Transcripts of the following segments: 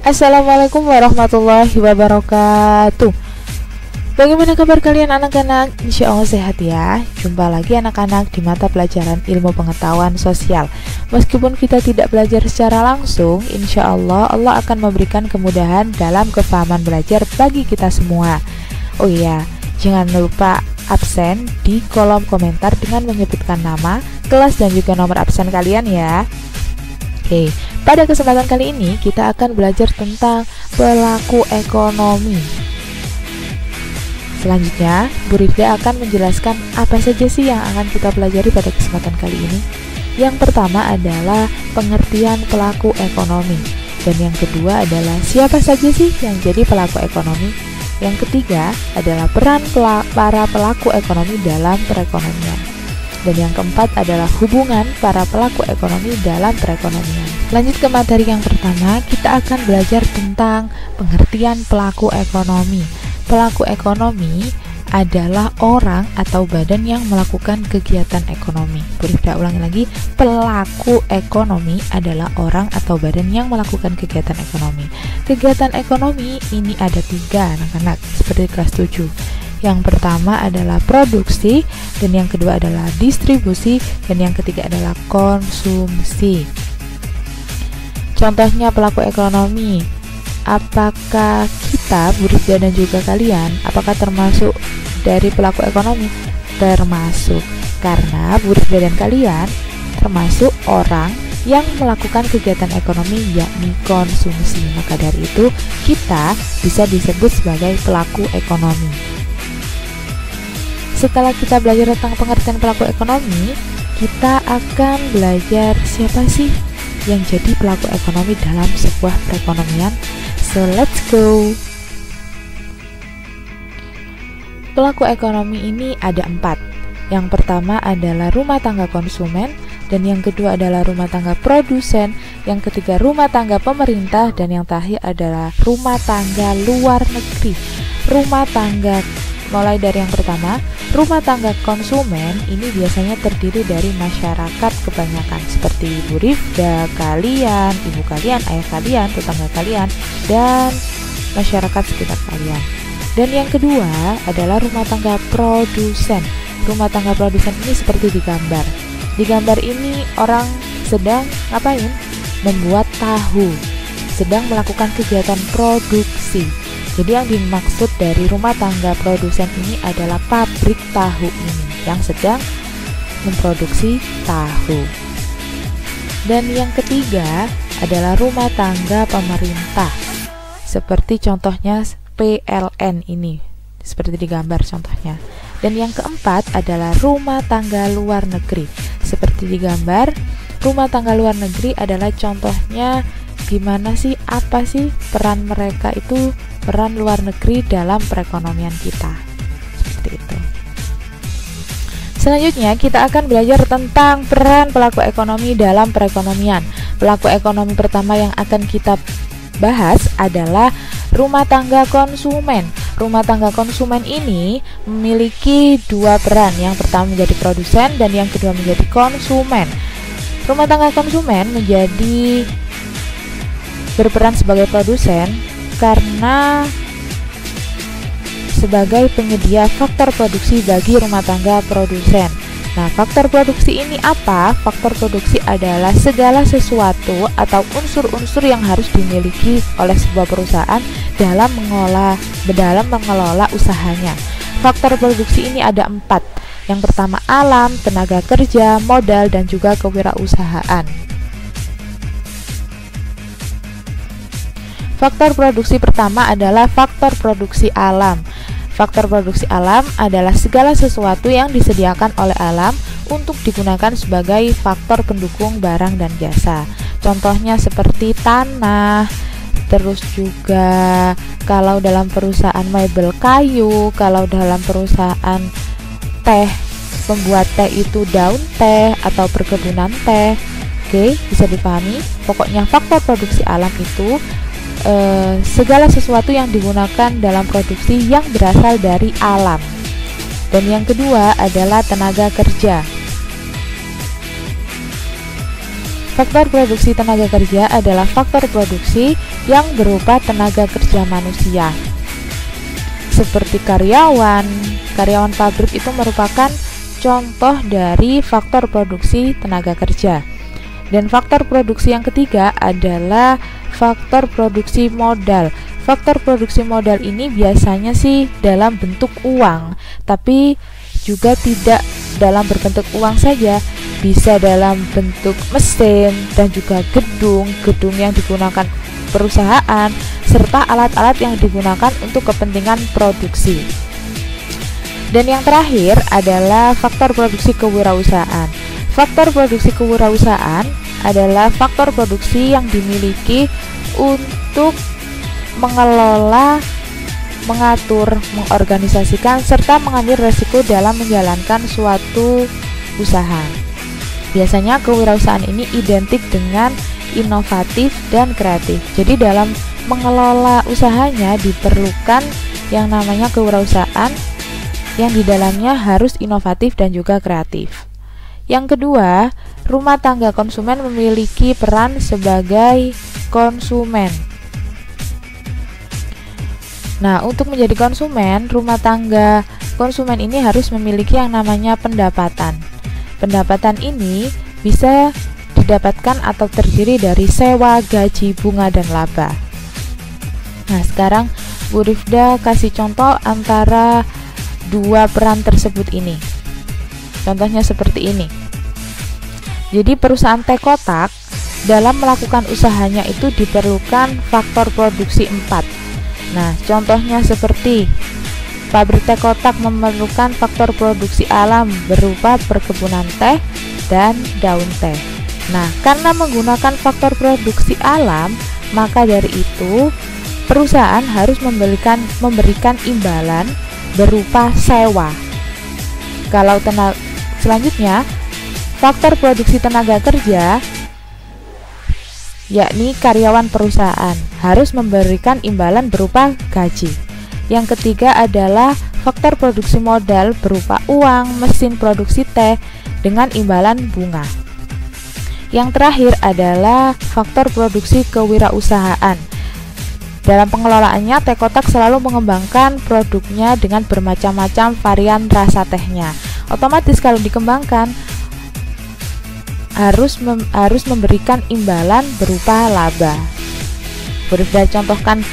Assalamualaikum warahmatullahi wabarakatuh. Bagaimana kabar kalian anak-anak? Insya Allah sehat ya. Jumpa lagi anak-anak di mata pelajaran ilmu pengetahuan sosial. Meskipun kita tidak belajar secara langsung, insya Allah Allah akan memberikan kemudahan dalam kefahaman belajar bagi kita semua. Oh iya, jangan lupa absen di kolom komentar dengan menyebutkan nama, kelas dan juga nomor absen kalian ya. Oke, pada kesempatan kali ini kita akan belajar tentang pelaku ekonomi. Selanjutnya, Bu Rifda akan menjelaskan apa saja sih yang akan kita pelajari pada kesempatan kali ini. Yang pertama adalah pengertian pelaku ekonomi. Dan yang kedua adalah siapa saja sih yang jadi pelaku ekonomi. Yang ketiga adalah peran para pelaku ekonomi dalam perekonomian. Dan yang keempat adalah hubungan para pelaku ekonomi dalam perekonomian. Lanjut ke materi yang pertama, kita akan belajar tentang pengertian pelaku ekonomi. Pelaku ekonomi adalah orang atau badan yang melakukan kegiatan ekonomi. Kita ulangi lagi, pelaku ekonomi adalah orang atau badan yang melakukan kegiatan ekonomi. Kegiatan ekonomi ini ada 3 anak-anak, seperti kelas 7. Yang pertama adalah produksi, dan yang kedua adalah distribusi, dan yang ketiga adalah konsumsi. Contohnya pelaku ekonomi, apakah kita, Bu Rifda dan juga kalian, apakah termasuk dari pelaku ekonomi? Termasuk, karena Bu Rifda dan kalian termasuk orang yang melakukan kegiatan ekonomi yakni konsumsi. Maka dari itu kita bisa disebut sebagai pelaku ekonomi. Setelah kita belajar tentang pengertian pelaku ekonomi, kita akan belajar siapa sih yang jadi pelaku ekonomi dalam sebuah perekonomian. So let's go. Pelaku ekonomi ini ada 4. Yang pertama adalah rumah tangga konsumen, dan yang kedua adalah rumah tangga produsen, yang ketiga rumah tangga pemerintah, dan yang terakhir adalah rumah tangga luar negeri. Rumah tangga, mulai dari yang pertama, rumah tangga konsumen ini biasanya terdiri dari masyarakat kebanyakan seperti Ibu Rifda, kalian, ibu kalian, ayah kalian, tetangga kalian, dan masyarakat sekitar kalian. Dan yang kedua adalah rumah tangga produsen. Rumah tangga produsen ini seperti di gambar. Di gambar ini orang sedang ngapain? Membuat tahu, sedang melakukan kegiatan produksi. Jadi yang dimaksud dari rumah tangga produsen ini adalah pabrik tahu ini yang sedang memproduksi tahu. Dan yang ketiga adalah rumah tangga pemerintah. Seperti contohnya PLN ini, seperti di gambar contohnya. Dan yang keempat adalah rumah tangga luar negeri. Seperti di gambar, rumah tangga luar negeri adalah contohnya gimana sih, apa sih peran mereka itu, peran luar negeri dalam perekonomian kita. Seperti itu. Selanjutnya kita akan belajar tentang peran pelaku ekonomi dalam perekonomian. Pelaku ekonomi pertama yang akan kita bahas adalah rumah tangga konsumen. Rumah tangga konsumen ini memiliki 2 peran. Yang pertama menjadi produsen dan yang kedua menjadi konsumen. Rumah tangga konsumen menjadi berperan sebagai produsen karena sebagai penyedia faktor produksi bagi rumah tangga produsen. Nah, faktor produksi ini apa? Faktor produksi adalah segala sesuatu atau unsur-unsur yang harus dimiliki oleh sebuah perusahaan dalam mengelola usahanya. Faktor produksi ini ada 4. Yang pertama alam, tenaga kerja, modal, dan juga kewirausahaan. Faktor produksi pertama adalah faktor produksi alam. Faktor produksi alam adalah segala sesuatu yang disediakan oleh alam untuk digunakan sebagai faktor pendukung barang dan jasa. Contohnya seperti tanah, terus juga kalau dalam perusahaan mebel kayu, kalau dalam perusahaan teh, pembuat teh itu daun teh atau perkebunan teh. Oke, bisa dipahami? Pokoknya faktor produksi alam itu segala sesuatu yang digunakan dalam produksi yang berasal dari alam. Dan yang kedua adalah tenaga kerja. Faktor produksi tenaga kerja adalah faktor produksi yang berupa tenaga kerja manusia. Seperti karyawan pabrik itu merupakan contoh dari faktor produksi tenaga kerja. Dan faktor produksi yang ketiga adalah faktor produksi modal. Faktor produksi modal ini biasanya sih dalam bentuk uang, tapi juga tidak dalam berbentuk uang saja, bisa dalam bentuk mesin dan juga gedung yang digunakan perusahaan, serta alat-alat yang digunakan untuk kepentingan produksi. Dan yang terakhir adalah faktor produksi kewirausahaan. Faktor produksi kewirausahaan adalah faktor produksi yang dimiliki untuk mengelola, mengatur, mengorganisasikan, serta mengambil resiko dalam menjalankan suatu usaha. Biasanya kewirausahaan ini identik dengan inovatif dan kreatif. Jadi dalam mengelola usahanya diperlukan yang namanya kewirausahaan yang di dalamnya harus inovatif dan juga kreatif. Yang kedua, rumah tangga konsumen memiliki peran sebagai konsumen. Nah, untuk menjadi konsumen, rumah tangga konsumen ini harus memiliki yang namanya pendapatan. Pendapatan ini bisa didapatkan atau terdiri dari sewa, gaji, bunga, dan laba. Nah, sekarang Bu Rifda kasih contoh antara dua peran tersebut ini. Contohnya seperti ini. Jadi perusahaan teh kotak dalam melakukan usahanya itu diperlukan faktor produksi 4. Nah, contohnya seperti pabrik teh kotak memerlukan faktor produksi alam berupa perkebunan teh dan daun teh. Nah, karena menggunakan faktor produksi alam, maka dari itu perusahaan harus memberikan imbalan berupa sewa. Kalau selanjutnya faktor produksi tenaga kerja, yakni karyawan perusahaan, harus memberikan imbalan berupa gaji. Yang ketiga adalah faktor produksi modal berupa uang, mesin produksi teh dengan imbalan bunga. Yang terakhir adalah faktor produksi kewirausahaan. Dalam pengelolaannya, teh kotak selalu mengembangkan produknya dengan bermacam-macam varian rasa tehnya. Otomatis kalau dikembangkan harus memberikan imbalan berupa laba. Sudah contohkan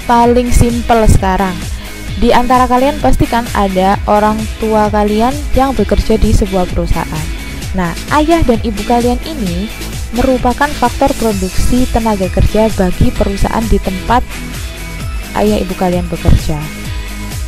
paling simpel sekarang. Di antara kalian pastikan ada orang tua kalian yang bekerja di sebuah perusahaan. Nah, ayah dan ibu kalian ini merupakan faktor produksi tenaga kerja bagi perusahaan di tempat ayah ibu kalian bekerja.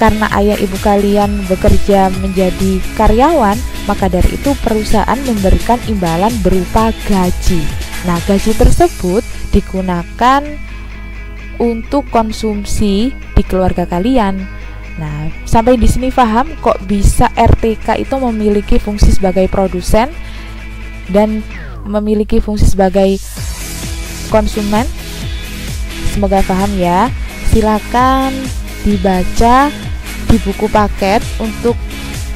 Karena ayah ibu kalian bekerja menjadi karyawan, maka dari itu perusahaan memberikan imbalan berupa gaji. Nah, gaji tersebut digunakan untuk konsumsi di keluarga kalian. Nah, sampai di sini paham kok bisa RTK itu memiliki fungsi sebagai produsen dan memiliki fungsi sebagai konsumen? Semoga paham ya. Silakan dibaca di buku paket untuk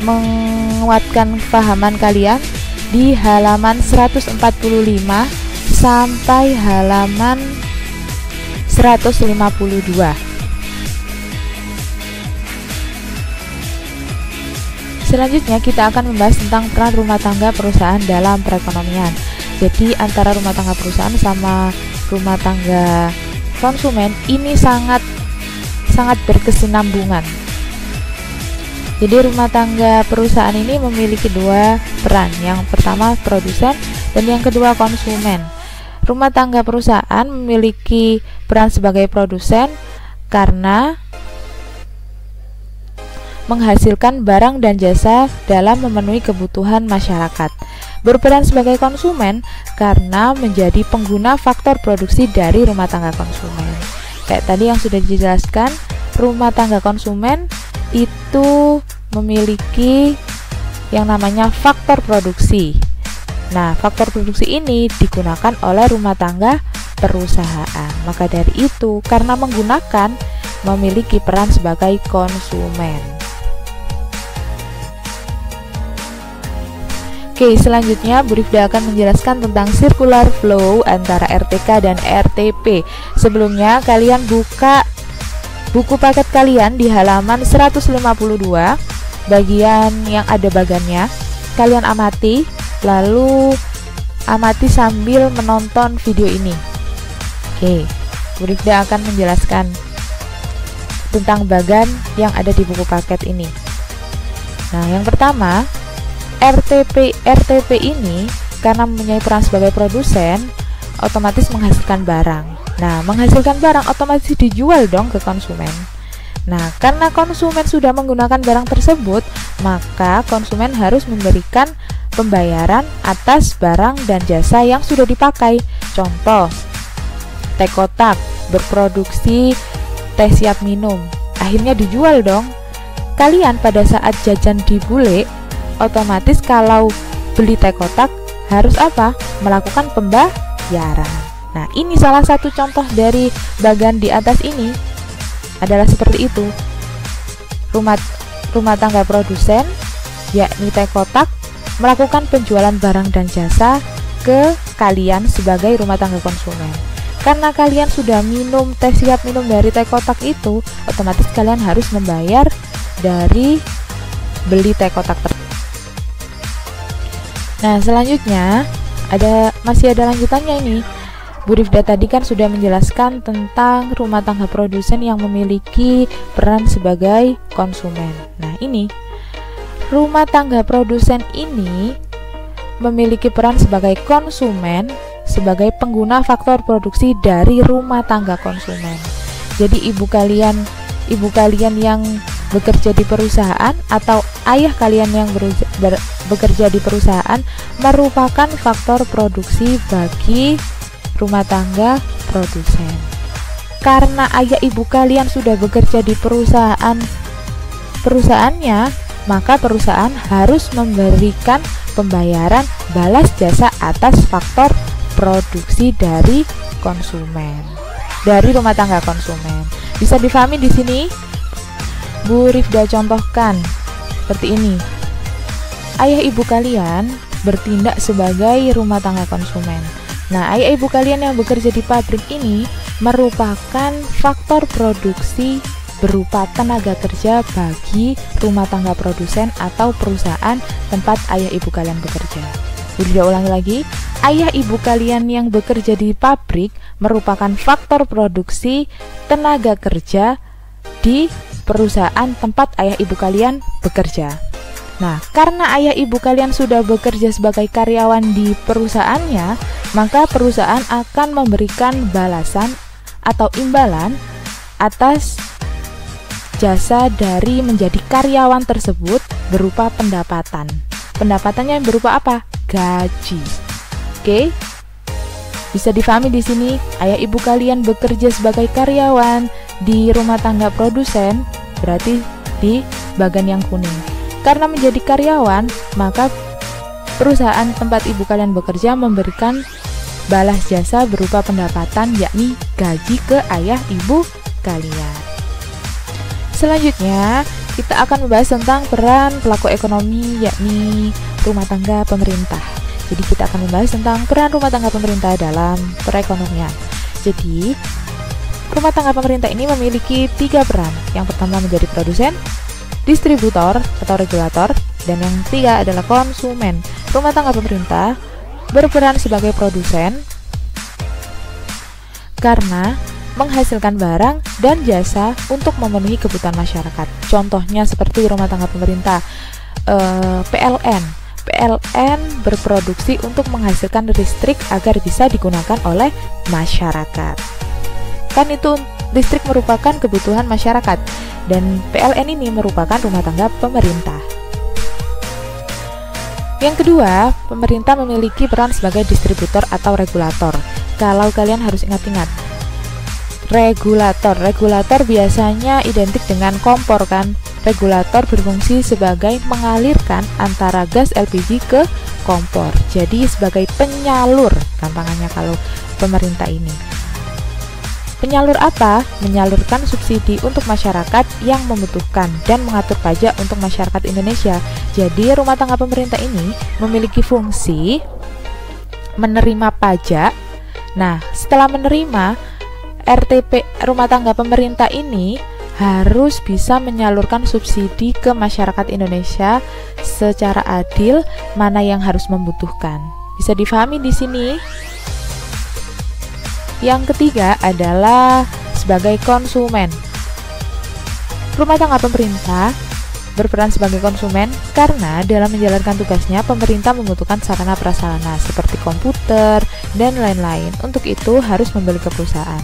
menguatkan kepahaman kalian di halaman 145 sampai halaman 152. Selanjutnya kita akan membahas tentang peran rumah tangga perusahaan dalam perekonomian. Jadi antara rumah tangga perusahaan sama rumah tangga konsumen ini sangat berkesinambungan. Jadi rumah tangga perusahaan ini memiliki dua peran. Yang pertama produsen dan yang kedua konsumen. Rumah tangga perusahaan memiliki peran sebagai produsen karena menghasilkan barang dan jasa dalam memenuhi kebutuhan masyarakat. Berperan sebagai konsumen karena menjadi pengguna faktor produksi dari rumah tangga konsumen. Kayak tadi yang sudah dijelaskan, rumah tangga konsumen itu memiliki yang namanya faktor produksi. Nah, faktor produksi ini digunakan oleh rumah tangga perusahaan. Maka dari itu, karena menggunakan, memiliki peran sebagai konsumen. Oke, selanjutnya Bu Rifda akan menjelaskan tentang circular flow antara RTK dan RTP. Sebelumnya kalian buka buku paket kalian di halaman 152, bagian yang ada bagannya. Kalian amati, lalu amati sambil menonton video ini. Oke, Bu Rifda akan menjelaskan tentang bagan yang ada di buku paket ini. Nah, yang pertama, RTP ini karena mempunyai peran sebagai produsen, otomatis menghasilkan barang. Nah, menghasilkan barang otomatis dijual dong ke konsumen. Nah, karena konsumen sudah menggunakan barang tersebut, maka konsumen harus memberikan pembayaran atas barang dan jasa yang sudah dipakai. Contoh, teh kotak berproduksi teh siap minum, akhirnya dijual dong. Kalian pada saat jajan di bule, otomatis kalau beli teh kotak harus apa? Melakukan pembayaran. Nah, ini salah satu contoh dari bagan di atas ini adalah seperti itu. Rumah tangga produsen, yakni teh kotak, melakukan penjualan barang dan jasa ke kalian sebagai rumah tangga konsumen. Karena kalian sudah minum teh siap minum dari teh kotak itu, otomatis kalian harus membayar dari beli teh kotak tersebut. Nah, selanjutnya masih ada lanjutannya ini. Bu Rifda tadi kan sudah menjelaskan tentang rumah tangga produsen yang memiliki peran sebagai konsumen. Nah, ini rumah tangga produsen ini memiliki peran sebagai konsumen, sebagai pengguna faktor produksi dari rumah tangga konsumen. Jadi ibu kalian yang bekerja di perusahaan atau ayah kalian yang bekerja di perusahaan merupakan faktor produksi bagi rumah tangga produsen. Karena ayah ibu kalian sudah bekerja di perusahaannya, maka perusahaan harus memberikan pembayaran balas jasa atas faktor produksi dari konsumen, dari rumah tangga konsumen. Bisa difahami di sini? Bu Rifda contohkan seperti ini. Ayah ibu kalian bertindak sebagai rumah tangga konsumen. Nah, ayah ibu kalian yang bekerja di pabrik ini merupakan faktor produksi berupa tenaga kerja bagi rumah tangga produsen atau perusahaan tempat ayah ibu kalian bekerja. Bu Rifda ulangi lagi. Ayah ibu kalian yang bekerja di pabrik merupakan faktor produksi tenaga kerja di perusahaan tempat ayah ibu kalian bekerja. Nah, karena ayah ibu kalian sudah bekerja sebagai karyawan di perusahaannya, maka perusahaan akan memberikan balasan atau imbalan atas jasa dari menjadi karyawan tersebut berupa pendapatan. Pendapatannya berupa apa? Gaji. Oke? Bisa difahami di sini, ayah ibu kalian bekerja sebagai karyawan di rumah tangga produsen, berarti di bagan yang kuning. Karena menjadi karyawan, maka perusahaan tempat ibu kalian bekerja memberikan balas jasa berupa pendapatan, yakni gaji ke ayah ibu kalian. Selanjutnya, kita akan membahas tentang peran pelaku ekonomi, yakni rumah tangga pemerintah. Jadi kita akan membahas tentang peran rumah tangga pemerintah dalam perekonomian. Jadi, rumah tangga pemerintah ini memiliki 3 peran. Yang pertama menjadi produsen, distributor atau regulator, dan yang ketiga adalah konsumen. Rumah tangga pemerintah berperan sebagai produsen karena menghasilkan barang dan jasa untuk memenuhi kebutuhan masyarakat. Contohnya seperti rumah tangga pemerintah PLN berproduksi untuk menghasilkan listrik agar bisa digunakan oleh masyarakat. Kan itu listrik merupakan kebutuhan masyarakat, dan PLN ini merupakan rumah tangga pemerintah. Yang kedua, pemerintah memiliki peran sebagai distributor atau regulator. Kalau kalian harus ingat-ingat, regulator biasanya identik dengan kompor kan. Regulator berfungsi sebagai mengalirkan antara gas LPG ke kompor. Jadi sebagai penyalur, gampangannya kalau pemerintah ini. Penyalur apa? Menyalurkan subsidi untuk masyarakat yang membutuhkan dan mengatur pajak untuk masyarakat Indonesia. Jadi rumah tangga pemerintah ini memiliki fungsi menerima pajak. Nah, setelah menerima, RTP rumah tangga pemerintah ini harus bisa menyalurkan subsidi ke masyarakat Indonesia secara adil, mana yang harus membutuhkan. Bisa difahami di sini? Yang ketiga adalah sebagai konsumen. Rumah tangga pemerintah berperan sebagai konsumen karena dalam menjalankan tugasnya pemerintah membutuhkan sarana prasarana seperti komputer dan lain-lain. Untuk itu harus membeli ke perusahaan.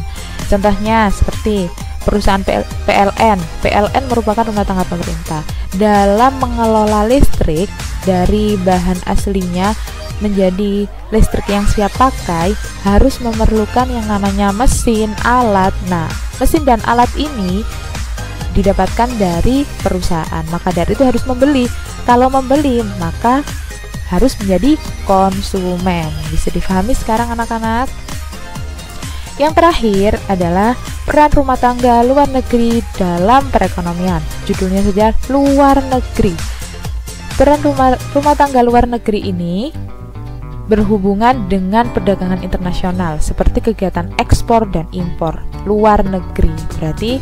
Contohnya seperti perusahaan PLN. PLN merupakan rumah tangga pemerintah. Dalam mengelola listrik dari bahan aslinya menjadi listrik yang siap pakai harus memerlukan yang namanya mesin, alat. Nah, mesin dan alat ini didapatkan dari perusahaan, maka dari itu harus membeli. Kalau membeli, maka harus menjadi konsumen. Bisa difahami sekarang anak-anak? Yang terakhir adalah peran rumah tangga luar negeri dalam perekonomian. Judulnya saja luar negeri. Peran rumah tangga luar negeri ini berhubungan dengan perdagangan internasional seperti kegiatan ekspor dan impor luar negeri. Berarti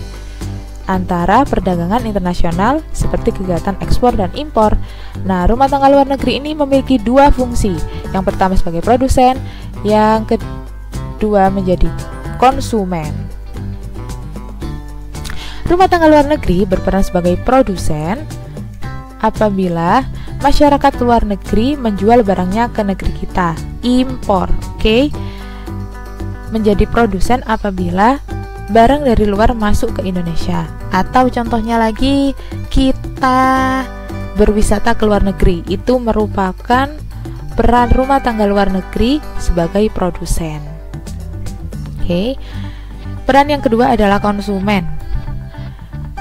antara perdagangan internasional seperti kegiatan ekspor dan impor. Nah, rumah tangga luar negeri ini memiliki dua fungsi. Yang pertama sebagai produsen, yang kedua menjadi konsumen. Rumah tangga luar negeri berperan sebagai produsen apabila masyarakat luar negeri menjual barangnya ke negeri kita, impor, oke? Menjadi produsen apabila barang dari luar masuk ke Indonesia. Atau contohnya lagi, kita berwisata ke luar negeri, itu merupakan peran rumah tangga luar negeri sebagai produsen. Oke. Peran yang kedua adalah konsumen.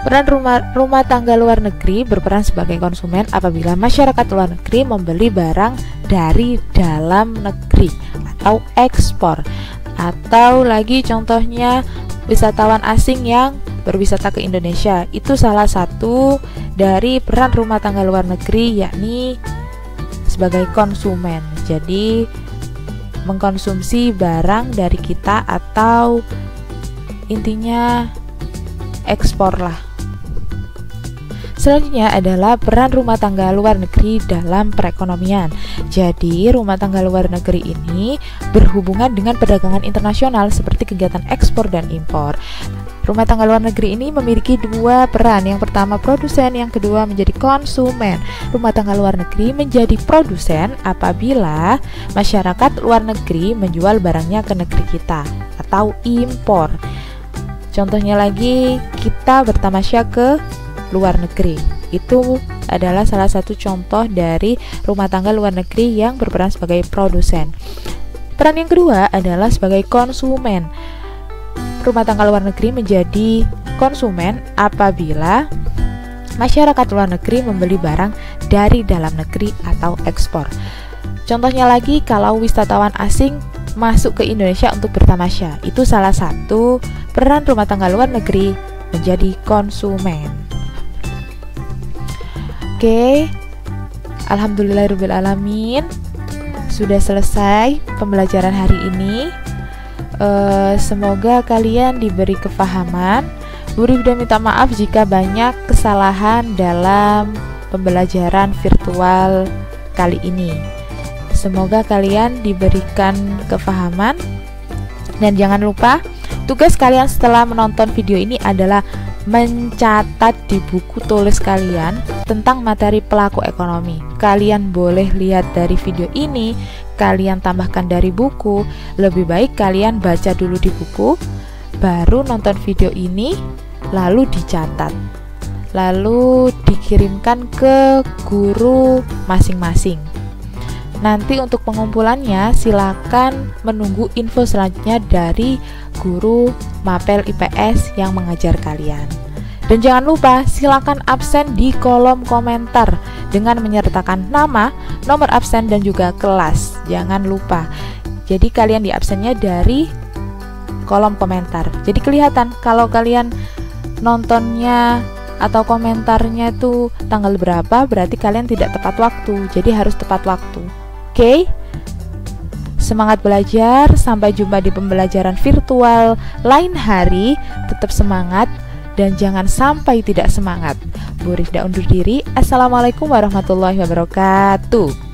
Peran rumah tangga luar negeri berperan sebagai konsumen apabila masyarakat luar negeri membeli barang dari dalam negeri atau ekspor. Atau lagi contohnya wisatawan asing yang berwisata ke Indonesia. Itu salah satu dari peran rumah tangga luar negeri, yakni sebagai konsumen. Jadi mengkonsumsi barang dari kita atau intinya ekspor lah. Selanjutnya adalah peran rumah tangga luar negeri dalam perekonomian. Jadi, rumah tangga luar negeri ini berhubungan dengan perdagangan internasional seperti kegiatan ekspor dan impor. Rumah tangga luar negeri ini memiliki dua peran. Yang pertama produsen, yang kedua menjadi konsumen. Rumah tangga luar negeri menjadi produsen apabila masyarakat luar negeri menjual barangnya ke negeri kita atau impor. Contohnya lagi, kita bertamasya ke luar negeri. Itu adalah salah satu contoh dari rumah tangga luar negeri yang berperan sebagai produsen. Peran yang kedua adalah sebagai konsumen. Rumah tangga luar negeri menjadi konsumen apabila masyarakat luar negeri membeli barang dari dalam negeri atau ekspor. Contohnya lagi, kalau wisatawan asing masuk ke Indonesia untuk bertamasya, itu salah satu peran rumah tangga luar negeri menjadi konsumen. Oke, alhamdulillahirrahmanirrahim, sudah selesai pembelajaran hari ini. Semoga kalian diberi kefahaman. Budi udah minta maaf jika banyak kesalahan dalam pembelajaran virtual kali ini. Semoga kalian diberikan kefahaman. Dan jangan lupa, tugas kalian setelah menonton video ini adalah mencatat di buku tulis kalian tentang materi pelaku ekonomi. Kalian boleh lihat dari video ini, kalian tambahkan dari buku. Lebih baik kalian baca dulu di buku, baru nonton video ini, lalu dicatat, lalu dikirimkan ke guru masing-masing. Nanti untuk pengumpulannya silakan menunggu info selanjutnya dari guru Mapel IPS yang mengajar kalian. Dan jangan lupa silakan absen di kolom komentar dengan menyertakan nama, nomor absen dan juga kelas. Jangan lupa. Jadi kalian di absennya dari kolom komentar. Jadi kelihatan kalau kalian nontonnya atau komentarnya tuh tanggal berapa, berarti kalian tidak tepat waktu. Jadi harus tepat waktu. Oke? Semangat belajar, sampai jumpa di pembelajaran virtual lain hari. Tetap semangat dan jangan sampai tidak semangat. Bu Rifda undur diri. Assalamualaikum warahmatullahi wabarakatuh.